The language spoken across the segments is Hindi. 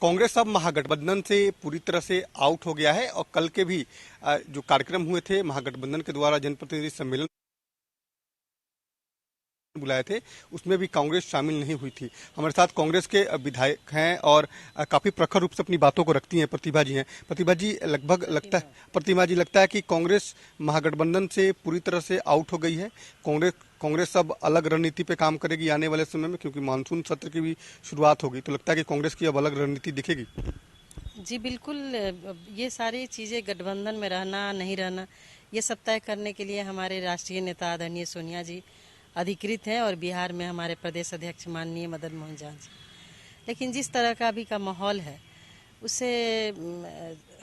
कांग्रेस अब महागठबंधन से पूरी तरह से आउट हो गया है और कल के भी जो कार्यक्रम हुए थे महागठबंधन के द्वारा जनप्रतिनिधि सम्मेलन बुलाए थे उसमें भी कांग्रेस शामिल नहीं हुई थी। हमारे साथ कांग्रेस के विधायक हैं और काफी प्रखर रूप से अपनी बातों को रखती हैं प्रतिभा जी हैं। प्रतिभा जी लगता है कि कांग्रेस महागठबंधन से पूरी तरह से आउट हो गई है। कांग्रेस अब अलग रणनीति पे काम करेगी आने वाले समय में, क्योंकि मानसून सत्र की भी शुरुआत होगी, तो लगता है कि कांग्रेस की अब अलग रणनीति दिखेगी। जी बिल्कुल, ये सारी चीज़ें गठबंधन में रहना नहीं रहना ये सब तय करने के लिए हमारे राष्ट्रीय नेता आदरणीय सोनिया जी अधिकृत हैं और बिहार में हमारे प्रदेश अध्यक्ष माननीय मदन मोहन झा जी। लेकिन जिस तरह का अभी का माहौल है उससे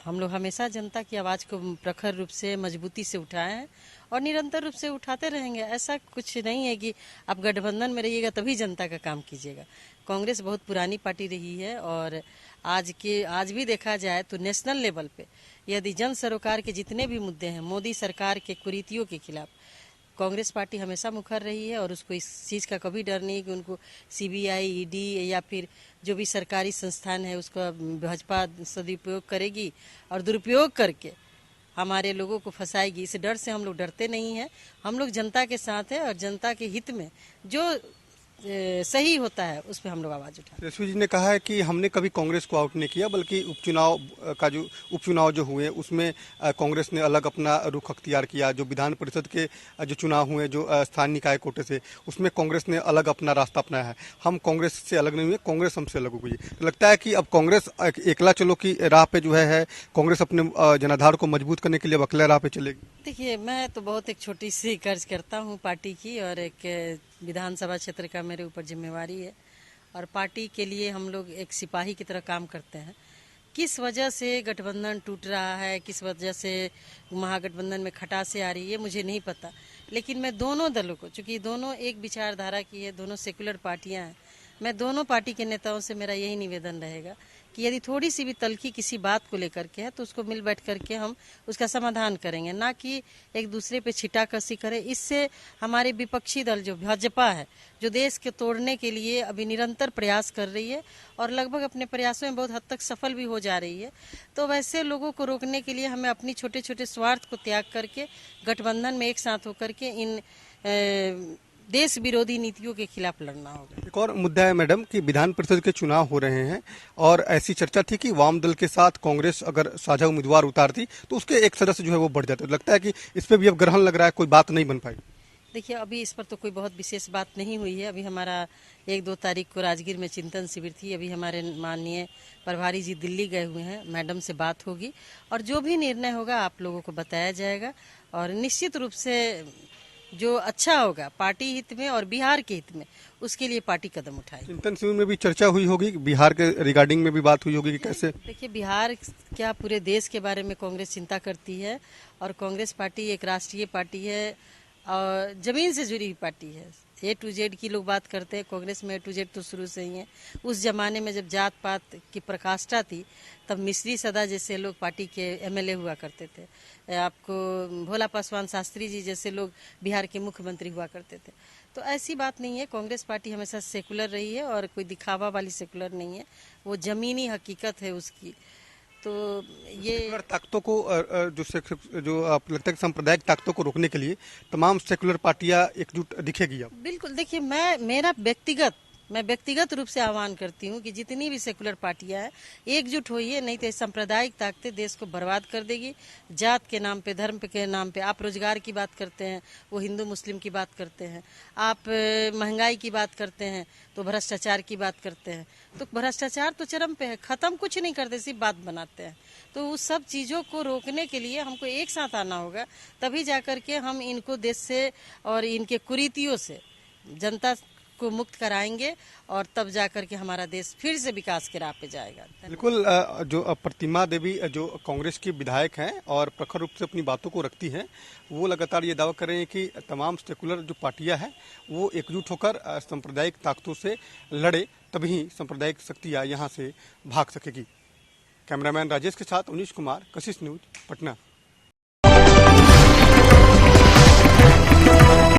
हम लोग हमेशा जनता की आवाज़ को प्रखर रूप से मजबूती से उठाए हैं और निरंतर रूप से उठाते रहेंगे। ऐसा कुछ नहीं है कि आप गठबंधन में रहिएगा तभी जनता का काम कीजिएगा। कांग्रेस बहुत पुरानी पार्टी रही है और आज भी देखा जाए तो नेशनल लेवल पे यदि जन सरोकार के जितने भी मुद्दे हैं, मोदी सरकार के कुरीतियों के खिलाफ कांग्रेस पार्टी हमेशा मुखर रही है और उसको इस चीज़ का कभी डर नहीं कि उनको सीबीआई, ईडी या फिर जो भी सरकारी संस्थान है उसका भाजपा सदुपयोग करेगी और दुरुपयोग करके हमारे लोगों को फंसाएगी। इस डर से हम लोग डरते नहीं हैं। हम लोग जनता के साथ हैं और जनता के हित में जो सही होता है उस पर हम लोग आवाज़ उठाते हैं। तेजस्वी जी ने कहा है कि हमने कभी कांग्रेस को आउट नहीं किया, बल्कि उपचुनाव जो हुए उसमें कांग्रेस ने अलग अपना रुख अख्तियार किया। जो विधान परिषद के जो चुनाव हुए, जो स्थानीय निकाय कोटे से, उसमें कांग्रेस ने अलग अपना रास्ता अपनाया है। हम कांग्रेस से अलग नहीं हुए, कांग्रेस हमसे अलग हो गई। तो लगता है कि अब कांग्रेस एकला चलो की राह पे जो है कांग्रेस अपने जनाधार को मजबूत करने के लिए अब अकेला राह पे चलेगी। देखिए, मैं तो बहुत एक छोटी सी कर्ज करता हूँ पार्टी की और एक विधानसभा क्षेत्र का मेरे ऊपर जिम्मेवारी है और पार्टी के लिए हम लोग एक सिपाही की तरह काम करते हैं। किस वजह से गठबंधन टूट रहा है, किस वजह से महागठबंधन में खटासे आ रही है मुझे नहीं पता, लेकिन मैं दोनों दलों को, चूंकि दोनों एक विचारधारा की है, दोनों सेकुलर पार्टियां हैं, मैं दोनों पार्टी के नेताओं से मेरा यही निवेदन रहेगा कि यदि थोड़ी सी भी तल्खी किसी बात को लेकर के है तो उसको मिल बैठ करके हम उसका समाधान करेंगे, ना कि एक दूसरे पे छिटाकसी करें। इससे हमारे विपक्षी दल जो भाजपा है, जो देश के तोड़ने के लिए अभी निरंतर प्रयास कर रही है और लगभग अपने प्रयासों में बहुत हद तक सफल भी हो जा रही है, तो वैसे लोगों को रोकने के लिए हमें अपनी छोटे छोटे स्वार्थ को त्याग करके गठबंधन में एक साथ होकर के इन देश विरोधी नीतियों के खिलाफ लड़ना होगा। एक और मुद्दा है मैडम कि विधान परिषद के चुनाव हो रहे हैं और ऐसी चर्चा थी कि वाम दल के साथ कांग्रेस अगर साझा उम्मीदवार उतारती तो उसके एक सदस्य जो है वो बढ़ जाते। तो लगता है कि इस पे भी अब ग्रहण लग रहा है, कोई बात नहीं बन पाई। देखिए, अभी इस पर तो कोई बहुत विशेष बात नहीं हुई है। अभी हमारा 1-2 तारीख को राजगीर में चिंतन शिविर थी। अभी हमारे माननीय प्रभारी जी दिल्ली गए हुए हैं, मैडम से बात होगी और जो भी निर्णय होगा आप लोगों को बताया जाएगा और निश्चित रूप से जो अच्छा होगा पार्टी हित में और बिहार के हित में उसके लिए पार्टी कदम उठाएगी। चिंतन शिविर में भी चर्चा हुई होगी, बिहार के रिगार्डिंग में भी बात हुई होगी कि कैसे। देखिए, बिहार क्या पूरे देश के बारे में कांग्रेस चिंता करती है और कांग्रेस पार्टी एक राष्ट्रीय पार्टी है और जमीन से जुड़ी हुई पार्टी है। A to Z की लोग बात करते हैं, कांग्रेस में A to Z तो शुरू से ही है। उस जमाने में जब जात पात की प्रकाष्ठा थी तब मिश्री सदा जैसे लोग पार्टी के MLA हुआ करते थे, आपको भोला पासवान शास्त्री जी जैसे लोग बिहार के मुख्यमंत्री हुआ करते थे। तो ऐसी बात नहीं है, कांग्रेस पार्टी हमेशा सेकुलर रही है और कोई दिखावा वाली सेकुलर नहीं है, वो जमीनी हकीकत है उसकी। तो ये ताकतों को जो आप लगता है कि सांप्रदायिक ताकतों को रोकने के लिए तमाम सेकुलर पार्टियां एकजुट दिखेगी अब। बिल्कुल, देखिए, मैं व्यक्तिगत रूप से आह्वान करती हूँ कि जितनी भी सेकुलर पार्टियां हैं एकजुट होइए, नहीं तो सांप्रदायिक ताकतें देश को बर्बाद कर देगी। जात के नाम पे, धर्म के नाम पे आप रोजगार की बात करते हैं, वो हिंदू मुस्लिम की बात करते हैं, आप महंगाई की बात करते हैं तो भ्रष्टाचार की बात करते हैं। तो भ्रष्टाचार तो चरम पे है, खत्म कुछ नहीं करते, सिर्फ बात बनाते हैं। तो उस सब चीज़ों को रोकने के लिए हमको एक साथ आना होगा, तभी जाकर के हम इनको देश से और इनके कुरीतियों से जनता को मुक्त कराएंगे और तब जाकर के हमारा देश फिर से विकास के राह पे जाएगा। बिल्कुल, जो प्रतिमा देवी जो कांग्रेस की विधायक हैं और प्रखर रूप से अपनी बातों को रखती हैं, वो लगातार ये दावा कर रहे हैं कि तमाम सेकुलर जो पार्टियां हैं वो एकजुट होकर सांप्रदायिक ताकतों से लड़े, तभी सांप्रदायिक शक्तियां यहाँ से भाग सकेगी। कैमरामैन राजेश के साथ उनीश कुमार, कशिश न्यूज, पटना।